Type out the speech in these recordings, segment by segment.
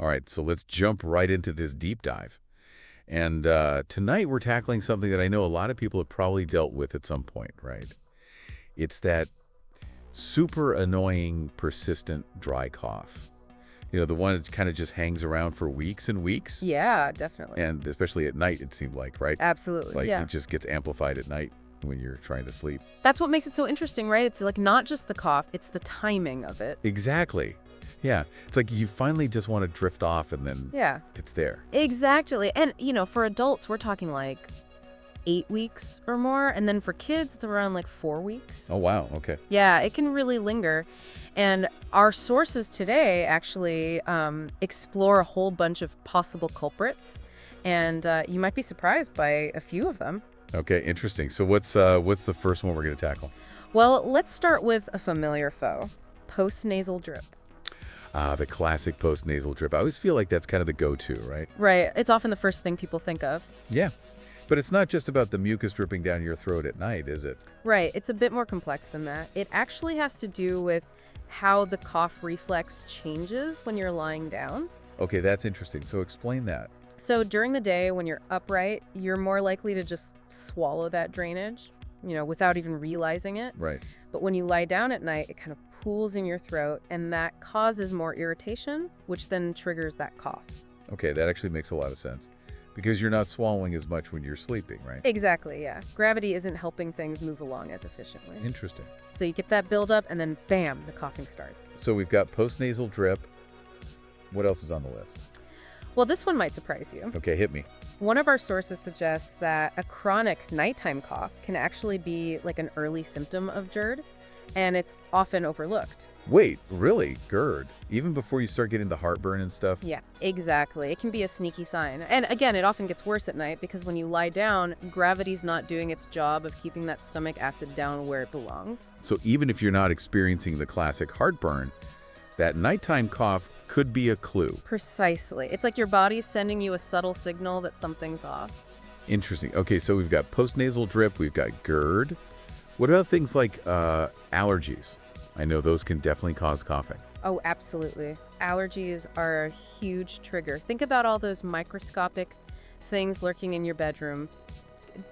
All right, so let's jump right into this deep dive. And tonight we're tackling something that I know a lot of people have probably dealt with at some point, right? It's that super annoying, persistent dry cough. The one that kind of just hangs around for weeks and weeks. Yeah, definitely. And especially at night, it seemed like, right? Absolutely, Like yeah. it just gets amplified at night when you're trying to sleep. That's what makes it so interesting, right? It's like not just the cough, it's the timing of it. Exactly. Yeah. It's like you finally just want to drift off and then Yeah, it's there. exactly. And, for adults, we're talking like 8 weeks or more. And then for kids, it's around like 4 weeks. Oh, wow. Okay. Yeah, it can really linger. And our sources today actually explore a whole bunch of possible culprits. And you might be surprised by a few of them. Okay, interesting. So what's the first one we're going to tackle? Well, let's start with a familiar foe, postnasal drip. The classic postnasal drip. I always feel like that's kind of the go-to, right? Right. It's often the first thing people think of. Yeah. But it's not just about the mucus dripping down your throat at night, is it? Right. It's a bit more complex than that. It actually has to do with how the cough reflex changes when you're lying down. Okay, that's interesting. So explain that. So during the day when you're upright, you're more likely to just swallow that drainage, without even realizing it. Right. But when you lie down at night, it kind of pools in your throat, and that causes more irritation, which then triggers that cough. Okay, that actually makes a lot of sense. Because you're not swallowing as much when you're sleeping, right? Exactly, yeah. Gravity isn't helping things move along as efficiently. Interesting. So you get that buildup, and then bam, the coughing starts. So we've got postnasal drip. What else is on the list? Well, this one might surprise you. Okay, hit me. One of our sources suggests that a chronic nighttime cough can actually be like an early symptom of GERD, and it's often overlooked. Wait, really? GERD? Even before you start getting the heartburn and stuff? Yeah, exactly. It can be a sneaky sign. And again, it often gets worse at night because when you lie down, gravity's not doing its job of keeping that stomach acid down where it belongs. So even if you're not experiencing the classic heartburn, that nighttime cough could be a clue. Precisely. It's like your body's sending you a subtle signal that something's off. Interesting. Okay, so we've got postnasal drip, we've got GERD. What about things like allergies? I know those can definitely cause coughing. Oh, absolutely. Allergies are a huge trigger. Think about all those microscopic things lurking in your bedroom,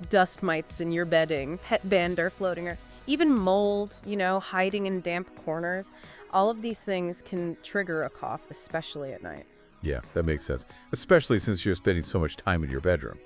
dust mites in your bedding, pet dander floating, or even mold, hiding in damp corners. All of these things can trigger a cough, especially at night. Yeah, that makes sense. Especially since you're spending so much time in your bedroom,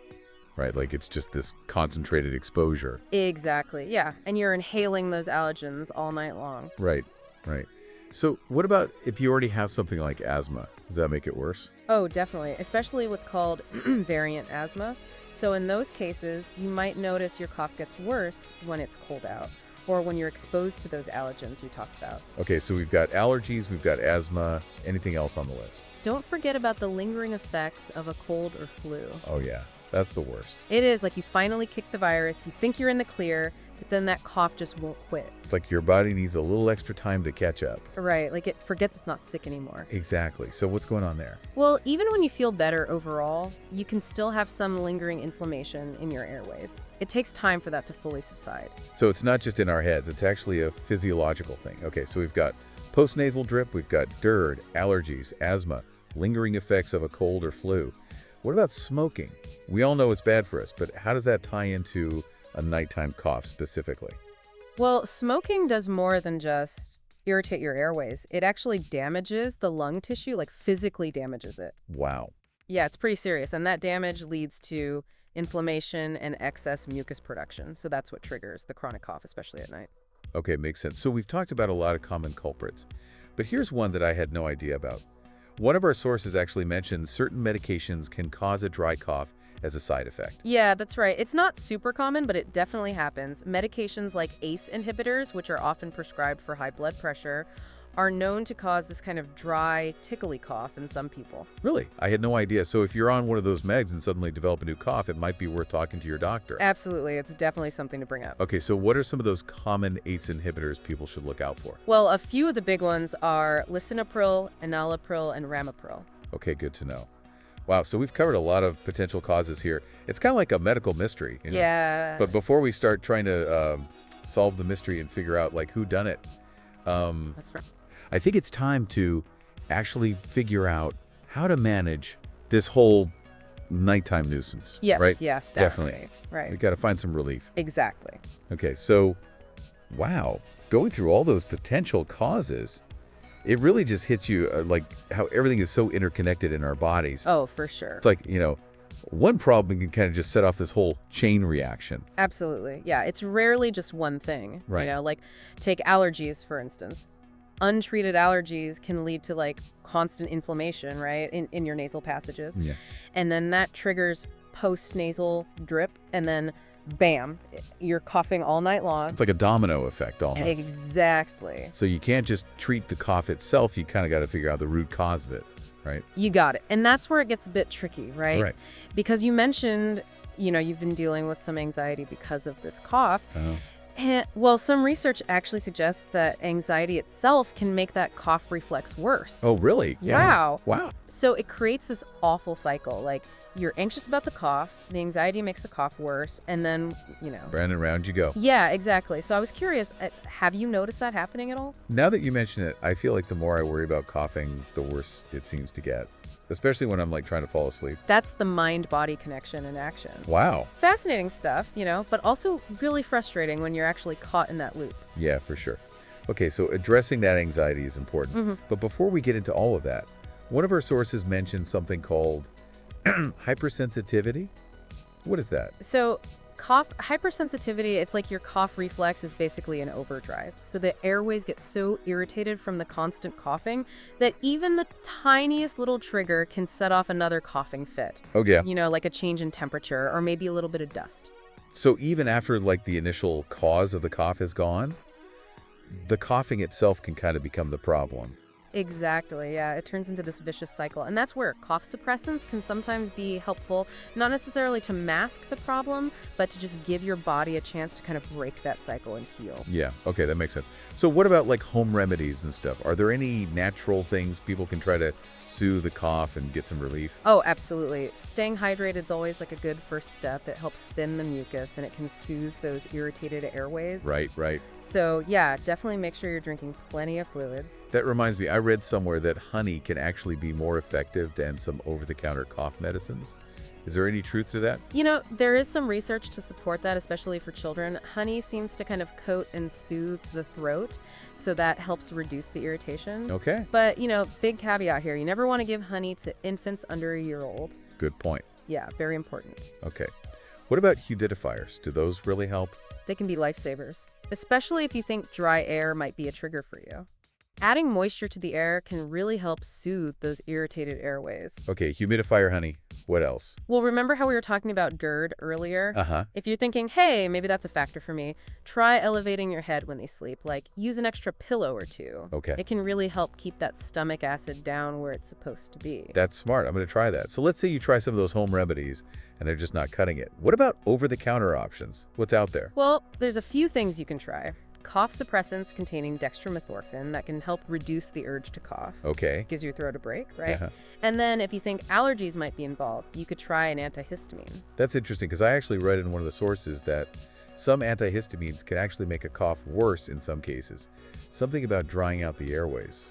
right? Like it's just this concentrated exposure. Exactly, yeah. And you're inhaling those allergens all night long. Right, right. So what about if you already have something like asthma? Does that make it worse? Oh, definitely, especially what's called variant asthma. So in those cases, you might notice your cough gets worse when it's cold out or when you're exposed to those allergens we talked about. Okay, so we've got allergies, we've got asthma. Anything else on the list? Don't forget about the lingering effects of a cold or flu. Oh yeah, that's the worst. It is like you finally kick the virus, you think you're in the clear, but then that cough just won't quit. It's like your body needs a little extra time to catch up. Right, like it forgets it's not sick anymore. Exactly. So what's going on there? Well, even when you feel better overall, you can still have some lingering inflammation in your airways. It takes time for that to fully subside. So it's not just in our heads, it's actually a physiological thing. Okay, so we've got postnasal drip, we've got GERD, allergies, asthma, lingering effects of a cold or flu. What about smoking? We all know it's bad for us, but how does that tie into a nighttime cough specifically? Well, smoking does more than just irritate your airways. It actually damages the lung tissue, like physically damages it. Wow. Yeah, it's pretty serious. And that damage leads to inflammation and excess mucus production. So that's what triggers the chronic cough, especially at night. Okay, makes sense. So we've talked about a lot of common culprits, but here's one that I had no idea about. One of our sources actually mentions certain medications can cause a dry cough as a side effect. Yeah, that's right. It's not super common, but it definitely happens. Medications like ACE inhibitors, which are often prescribed for high blood pressure, are known to cause this kind of dry, tickly cough in some people. Really? I had no idea. So if you're on one of those meds and suddenly develop a new cough, it might be worth talking to your doctor. Absolutely. It's definitely something to bring up. Okay, so what are some of those common ACE inhibitors people should look out for? Well, a few of the big ones are lisinopril, enalapril, and ramipril. Okay, good to know. Wow, so we've covered a lot of potential causes here. It's kind of like a medical mystery. Yeah. But before we start trying to solve the mystery and figure out like who done it, That's right. I think it's time to actually figure out how to manage this whole nighttime nuisance, Yes, right? yes, Definitely. definitely. Right. We got to find some relief. Exactly. Okay, so, wow, going through all those potential causes, it really just hits you like how everything is so interconnected in our bodies. Oh, for sure. It's like, one problem can kind of just set off this whole chain reaction. Absolutely. Yeah, it's rarely just one thing. Right. Like take allergies, for instance. Untreated allergies can lead to like constant inflammation, right, in your nasal passages. Yeah. And then that triggers postnasal drip, and then bam, you're coughing all night long. It's like a domino effect almost. Exactly. So you can't just treat the cough itself. You kind of got to figure out the root cause of it, right? You got it. And that's where it gets a bit tricky, right? Right. Because you mentioned, you've been dealing with some anxiety because of this cough. Uh-huh. And, well, some research actually suggests that anxiety itself can make that cough reflex worse. Oh, really? Wow. Wow. So it creates this awful cycle. Like, you're anxious about the cough, the anxiety makes the cough worse, and then, Round and round you go. Yeah, exactly. So I was curious, have you noticed that happening at all? Now that you mention it, I feel like the more I worry about coughing, the worse it seems to get. Especially when I'm like trying to fall asleep. That's the mind-body connection in action. Wow. Fascinating stuff, but also really frustrating when you're actually caught in that loop. Yeah, for sure. Okay, so addressing that anxiety is important. Mm-hmm. But before we get into all of that, one of our sources mentioned something called hypersensitivity. What is that? So cough hypersensitivity, it's like your cough reflex is basically an overdrive. So the airways get so irritated from the constant coughing that even the tiniest little trigger can set off another coughing fit. Oh, yeah. Like a change in temperature or maybe a little bit of dust. So even after like the initial cause of the cough is gone, the coughing itself can kind of become the problem. Exactly, yeah. It turns into this vicious cycle. And that's where cough suppressants can sometimes be helpful, not necessarily to mask the problem, but to just give your body a chance to kind of break that cycle and heal. Yeah, okay, that makes sense. So what about like home remedies and stuff? Are there any natural things people can try to soothe the cough and get some relief? Oh, absolutely. Staying hydrated is always like a good first step. It helps thin the mucus and it can soothe those irritated airways. Right. So yeah, definitely make sure you're drinking plenty of fluids. That reminds me, I read somewhere that honey can actually be more effective than some over-the-counter cough medicines. Is there any truth to that? There is some research to support that, especially for children. Honey seems to kind of coat and soothe the throat, so that helps reduce the irritation. Okay. But, big caveat here. You never want to give honey to infants under a year old. Good point. Yeah, very important. Okay. What about humidifiers? Do those really help? They can be lifesavers, especially if you think dry air might be a trigger for you. Adding moisture to the air can really help soothe those irritated airways. Okay, humidifier, honey. What else? Well, remember how we were talking about GERD earlier? Uh-huh. If you're thinking, hey, maybe that's a factor for me, try elevating your head when they sleep. Like, use an extra pillow or two. Okay. It can really help keep that stomach acid down where it's supposed to be. That's smart. I'm going to try that. So let's say you try some of those home remedies and they're just not cutting it. What about over-the-counter options? What's out there? Well, there's a few things you can try. Cough suppressants containing dextromethorphan that can help reduce the urge to cough. Okay. Gives your throat a break, right? Uh-huh. And then if you think allergies might be involved, you could try an antihistamine. That's interesting because I actually read in one of the sources that some antihistamines can actually make a cough worse in some cases. Something about drying out the airways.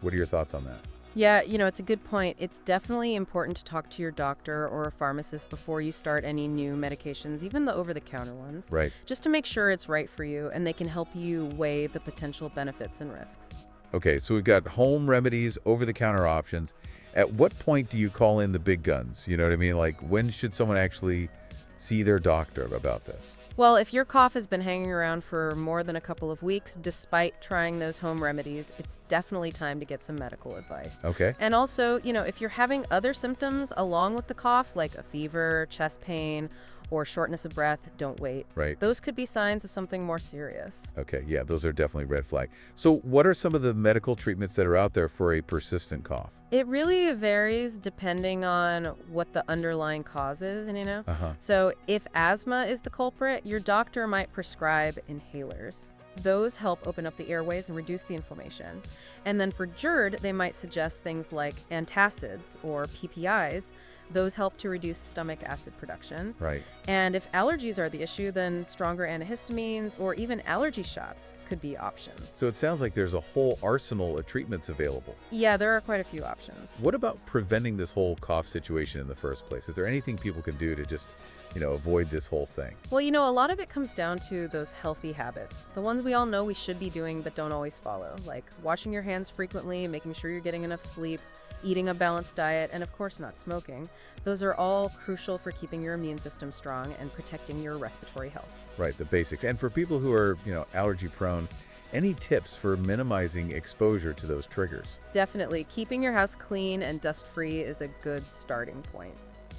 What are your thoughts on that? Yeah, it's a good point. It's definitely important to talk to your doctor or a pharmacist before you start any new medications, even the over-the-counter ones. Right. Just to make sure it's right for you and they can help you weigh the potential benefits and risks. Okay, so we've got home remedies, over-the-counter options. At what point do you call in the big guns? You know what I mean? Like, when should someone actually see their doctor about this? Well, if your cough has been hanging around for more than a couple of weeks, despite trying those home remedies, it's definitely time to get some medical advice. Okay. And also, if you're having other symptoms along with the cough, like a fever, chest pain, or shortness of breath, don't wait. Right. Those could be signs of something more serious. Okay, yeah, those are definitely red flag. So what are some of the medical treatments that are out there for a persistent cough? It really varies depending on what the underlying cause is, Uh-huh. So if asthma is the culprit, your doctor might prescribe inhalers. Those help open up the airways and reduce the inflammation. And then for GERD, they might suggest things like antacids or PPIs Those help to reduce stomach acid production. Right. And if allergies are the issue, then stronger antihistamines or even allergy shots could be options. So it sounds like there's a whole arsenal of treatments available. Yeah, there are quite a few options. What about preventing this whole cough situation in the first place? Is there anything people can do to just, avoid this whole thing? Well, a lot of it comes down to those healthy habits. The ones we all know we should be doing but don't always follow, like washing your hands frequently, making sure you're getting enough sleep, eating a balanced diet, and of course not smoking. Those are all crucial for keeping your immune system strong and protecting your respiratory health. Right, the basics. And for people who are, allergy prone, any tips for minimizing exposure to those triggers? Definitely, keeping your house clean and dust-free is a good starting point.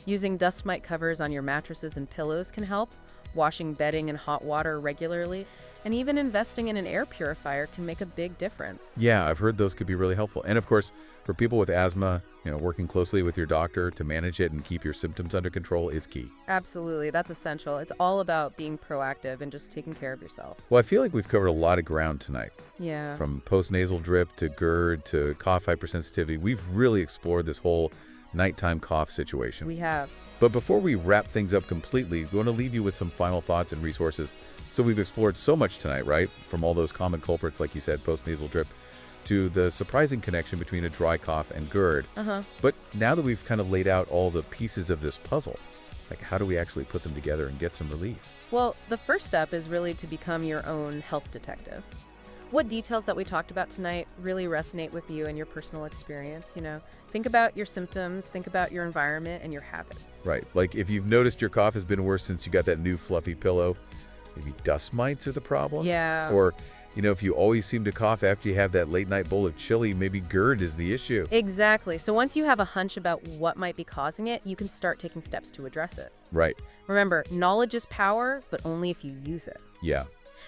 Using dust mite covers on your mattresses and pillows can help. Washing bedding in hot water regularly, and even investing in an air purifier can make a big difference. Yeah, I've heard those could be really helpful. And of course, for people with asthma, working closely with your doctor to manage it and keep your symptoms under control is key. Absolutely, that's essential. It's all about being proactive and just taking care of yourself. Well, I feel like we've covered a lot of ground tonight. Yeah. From postnasal drip to GERD to cough hypersensitivity. We've really explored this whole nighttime cough situation. We have. But before we wrap things up completely, we want to leave you with some final thoughts and resources. So we've explored so much tonight, right? From all those common culprits, like you said, postnasal drip, to the surprising connection between a dry cough and GERD. But now that we've kind of laid out all the pieces of this puzzle, like how do we actually put them together and get some relief? Well, the first step is really to become your own health detective. What details that we talked about tonight really resonate with you and your personal experience, Think about your symptoms, think about your environment and your habits. Right. Like if you've noticed your cough has been worse since you got that new fluffy pillow, maybe dust mites are the problem? Yeah. Or, if you always seem to cough after you have that late night bowl of chili, maybe GERD is the issue. Exactly. So once you have a hunch about what might be causing it, you can start taking steps to address it. Right. Remember, knowledge is power, but only if you use it. Yeah.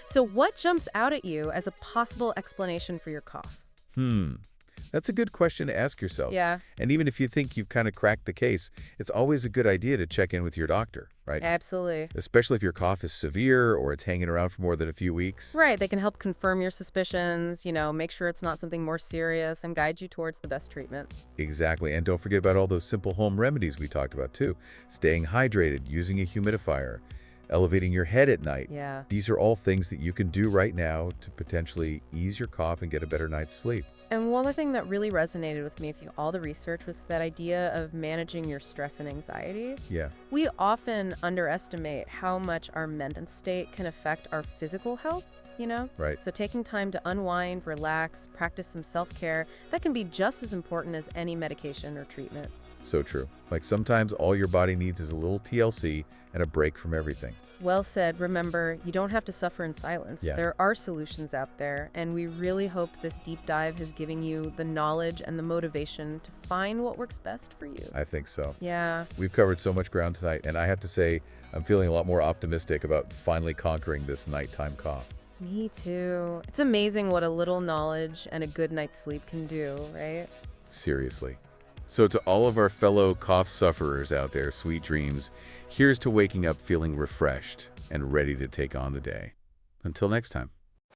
So what jumps out at you as a possible explanation for your cough? That's a good question to ask yourself. Yeah. And even if you think you've kind of cracked the case, it's always a good idea to check in with your doctor, right? Absolutely. Especially if your cough is severe or it's hanging around for more than a few weeks. Right. They can help confirm your suspicions, make sure it's not something more serious and guide you towards the best treatment. Exactly. And don't forget about all those simple home remedies we talked about too. Staying hydrated, using a humidifier, elevating your head at night. Yeah. These are all things that you can do right now to potentially ease your cough and get a better night's sleep. And one other thing that really resonated with me through all the research was that idea of managing your stress and anxiety. Yeah. We often underestimate how much our mental state can affect our physical health, Right. So taking time to unwind, relax, practice some self-care, that can be just as important as any medication or treatment. So true. Like sometimes all your body needs is a little TLC and a break from everything. Well said. Remember, you don't have to suffer in silence. Yeah. There are solutions out there, and we really hope this deep dive has given you the knowledge and the motivation to find what works best for you. I think so. Yeah. We've covered so much ground tonight, and I have to say, I'm feeling a lot more optimistic about finally conquering this nighttime cough. Me too. It's amazing what a little knowledge and a good night's sleep can do, right? Seriously. So to all of our fellow cough sufferers out there, sweet dreams. Here's to waking up feeling refreshed and ready to take on the day. Until next time.